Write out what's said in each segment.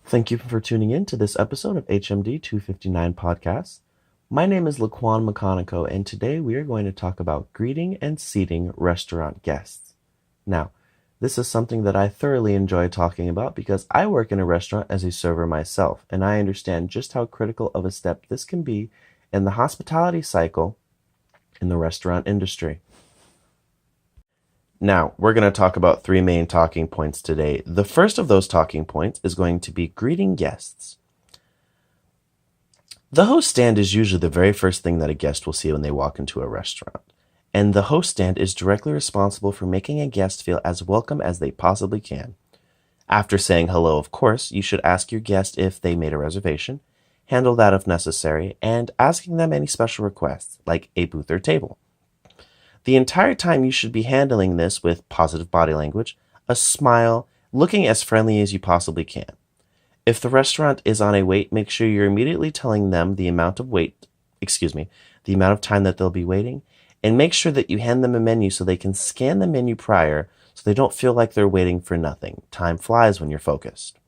Thank you for tuning in to this episode of HMD 259 Podcast. My name is Laquan McConico, and today we are going to talk about greeting and seating restaurant guests. Now, this is something that I thoroughly enjoy talking about because I work in a restaurant as a server myself, and I understand just how critical of a step this can be in the hospitality cycle in the restaurant industry. Now, we're going to talk about three main talking points today. The first of those talking points is going to be greeting guests. The host stand is usually the very first thing that a guest will see when they walk into a restaurant. And the host stand is directly responsible for making a guest feel as welcome as they possibly can. After saying hello, of course, you should ask your guest if they made a reservation, handle that if necessary, and asking them any special requests, like a booth or table. The entire time you should be handling this with positive body language, a smile, looking as friendly as you possibly can. If the restaurant is on a wait, make sure you're immediately telling them the amount of time that they'll be waiting, and make sure that you hand them a menu so they can scan the menu prior so they don't feel like they're waiting for nothing. Time flies when you're focused.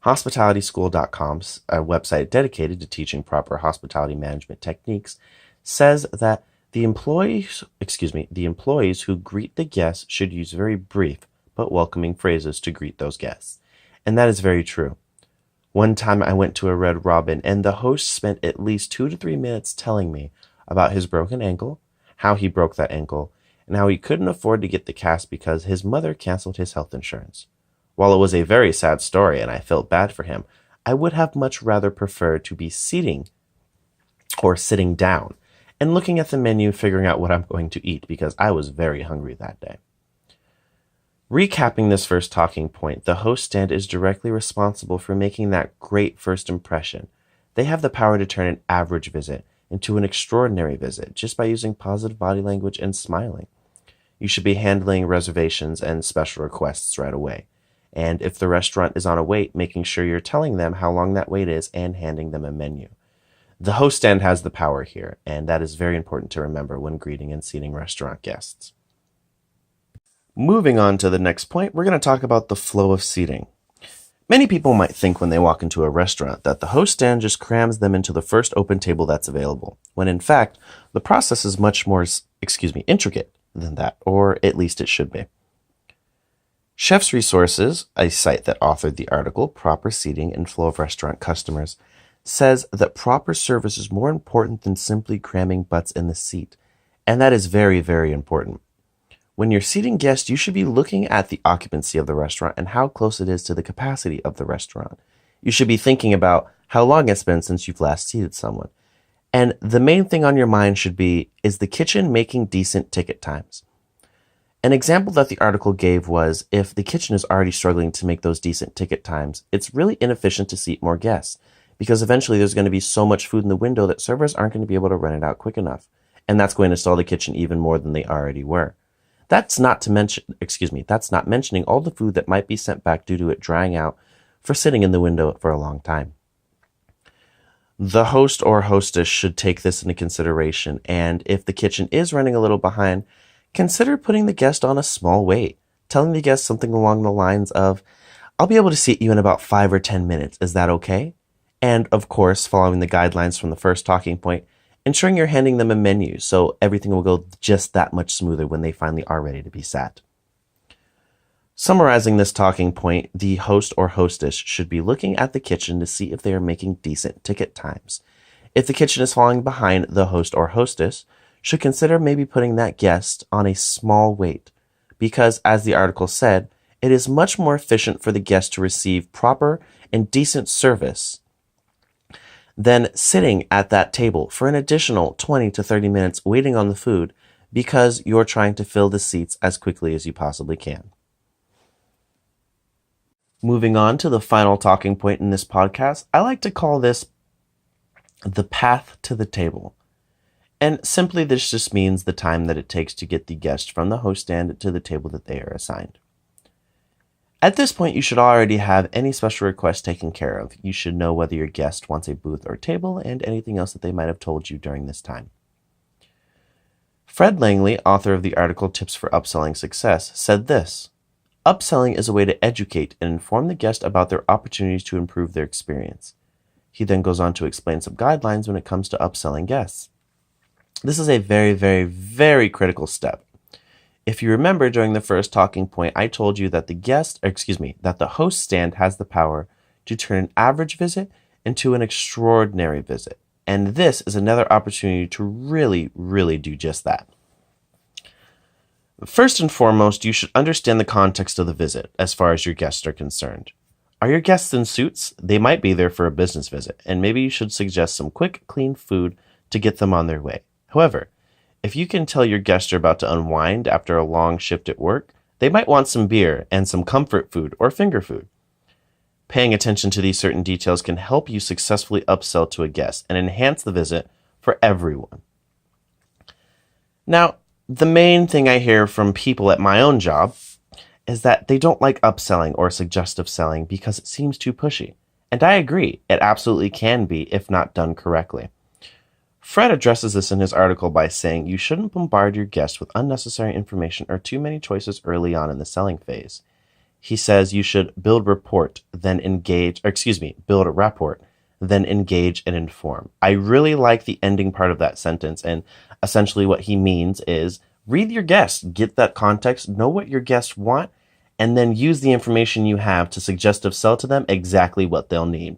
HospitalitySchool.com's a website dedicated to teaching proper hospitality management techniques says that the employees who greet the guests should use very brief but welcoming phrases to greet those guests. And that is very true. One time I went to a Red Robin and the host spent at least 2 to 3 minutes telling me about his broken ankle, how he broke that ankle, and how he couldn't afford to get the cast because his mother canceled his health insurance. While it was a very sad story and I felt bad for him, I would have much rather preferred to be sitting down and looking at the menu, figuring out what I'm going to eat because I was very hungry that day. Recapping this first talking point, the host stand is directly responsible for making that great first impression. They have the power to turn an average visit into an extraordinary visit just by using positive body language and smiling. You should be handling reservations and special requests right away. And if the restaurant is on a wait, making sure you're telling them how long that wait is and handing them a menu. The host stand has the power here, and that is very important to remember when greeting and seating restaurant guests. Moving on to the next point, we're going to talk about the flow of seating. Many people might think when they walk into a restaurant that the host stand just crams them into the first open table that's available, when in fact, the process is much more, intricate than that, or at least it should be. Chef's Resources, a site that authored the article, Proper Seating and Flow of Restaurant Customers, says that proper service is more important than simply cramming butts in the seat. And that is very, very important. When you're seating guests, you should be looking at the occupancy of the restaurant and how close it is to the capacity of the restaurant. You should be thinking about how long it's been since you've last seated someone. And the main thing on your mind should be, is the kitchen making decent ticket times? An example that the article gave was, if the kitchen is already struggling to make those decent ticket times, it's really inefficient to seat more guests, because eventually there's going to be so much food in the window that servers aren't going to be able to run it out quick enough. And that's going to stall the kitchen even more than they already were. That's not mentioning all the food that might be sent back due to it drying out for sitting in the window for a long time. The host or hostess should take this into consideration, and if the kitchen is running a little behind, consider putting the guest on a small wait, telling the guest something along the lines of, "I'll be able to seat you in about 5 or 10 minutes, is that okay?" And, of course, following the guidelines from the first talking point, ensuring you're handing them a menu so everything will go just that much smoother when they finally are ready to be sat. Summarizing this talking point, the host or hostess should be looking at the kitchen to see if they are making decent ticket times. If the kitchen is falling behind, the host or hostess should consider maybe putting that guest on a small wait, because, as the article said, it is much more efficient for the guest to receive proper and decent service than sitting at that table for an additional 20 to 30 minutes waiting on the food because you're trying to fill the seats as quickly as you possibly can. Moving on to the final talking point in this podcast, I like to call this the path to the table. And simply this just means the time that it takes to get the guest from the host stand to the table that they are assigned. At this point, you should already have any special requests taken care of. You should know whether your guest wants a booth or table and anything else that they might have told you during this time. Fred Langley, author of the article Tips for Upselling Success, said this: Upselling is a way to educate and inform the guest about their opportunities to improve their experience. He then goes on to explain some guidelines when it comes to upselling guests. This is a very, very, very critical step. If you remember during the first talking point, I told you that that the host stand has the power to turn an average visit into an extraordinary visit. And this is another opportunity to really, really do just that. First and foremost, you should understand the context of the visit as far as your guests are concerned. Are your guests in suits? They might be there for a business visit, and maybe you should suggest some quick, clean food to get them on their way. However, if you can tell your guests are about to unwind after a long shift at work, they might want some beer and some comfort food or finger food. Paying attention to these certain details can help you successfully upsell to a guest and enhance the visit for everyone. Now, the main thing I hear from people at my own job is that they don't like upselling or suggestive selling because it seems too pushy. And I agree, it absolutely can be if not done correctly. Fred addresses this in his article by saying you shouldn't bombard your guests with unnecessary information or too many choices early on in the selling phase. He says you should build a rapport, then engage and inform. I really like the ending part of that sentence, and essentially what he means is read your guests, get that context, know what your guests want, and then use the information you have to suggestive sell to them exactly what they'll need.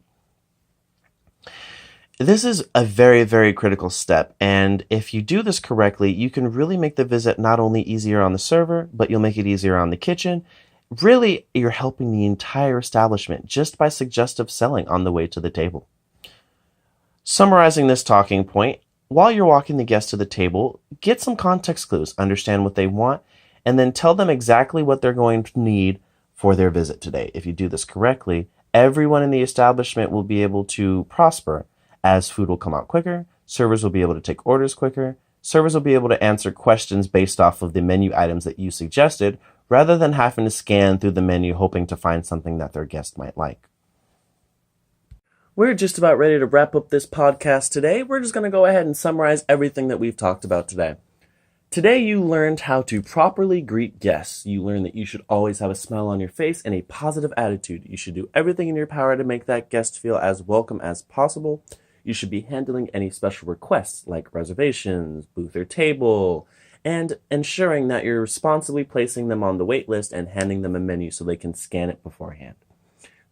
This is a very, very critical step, and if you do this correctly, you can really make the visit not only easier on the server, but you'll make it easier on the kitchen. Really, you're helping the entire establishment just by suggestive selling on the way to the table. Summarizing this talking point, while you're walking the guest to the table, get some context clues, understand what they want, and then tell them exactly what they're going to need for their visit today. If you do this correctly, everyone in the establishment will be able to prosper, as food will come out quicker, servers will be able to take orders quicker, servers will be able to answer questions based off of the menu items that you suggested, rather than having to scan through the menu hoping to find something that their guest might like. We're just about ready to wrap up this podcast today. We're just going to go ahead and summarize everything that we've talked about today. Today you learned how to properly greet guests. You learned that you should always have a smile on your face and a positive attitude. You should do everything in your power to make that guest feel as welcome as possible. You should be handling any special requests like reservations, booth or table, and ensuring that you're responsibly placing them on the wait list and handing them a menu so they can scan it beforehand.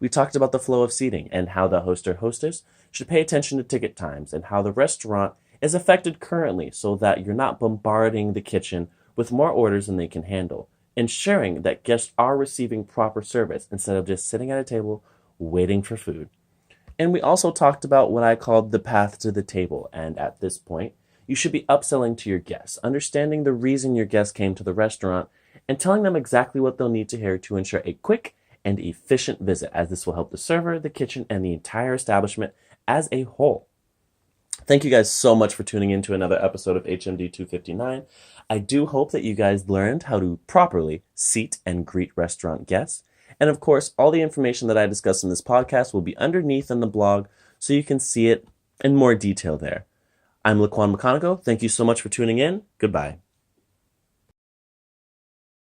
We talked about the flow of seating and how the host or hostess should pay attention to ticket times and how the restaurant is affected currently so that you're not bombarding the kitchen with more orders than they can handle, ensuring that guests are receiving proper service instead of just sitting at a table waiting for food. And we also talked about what I called the path to the table, and at this point, you should be upselling to your guests, understanding the reason your guests came to the restaurant, and telling them exactly what they'll need to hear to ensure a quick and efficient visit, as this will help the server, the kitchen, and the entire establishment as a whole. Thank you guys so much for tuning in to another episode of HMD 259. I do hope that you guys learned how to properly seat and greet restaurant guests. And of course, all the information that I discussed in this podcast will be underneath in the blog, so you can see it in more detail there. I'm Laquan McConigo. Thank you so much for tuning in. Goodbye.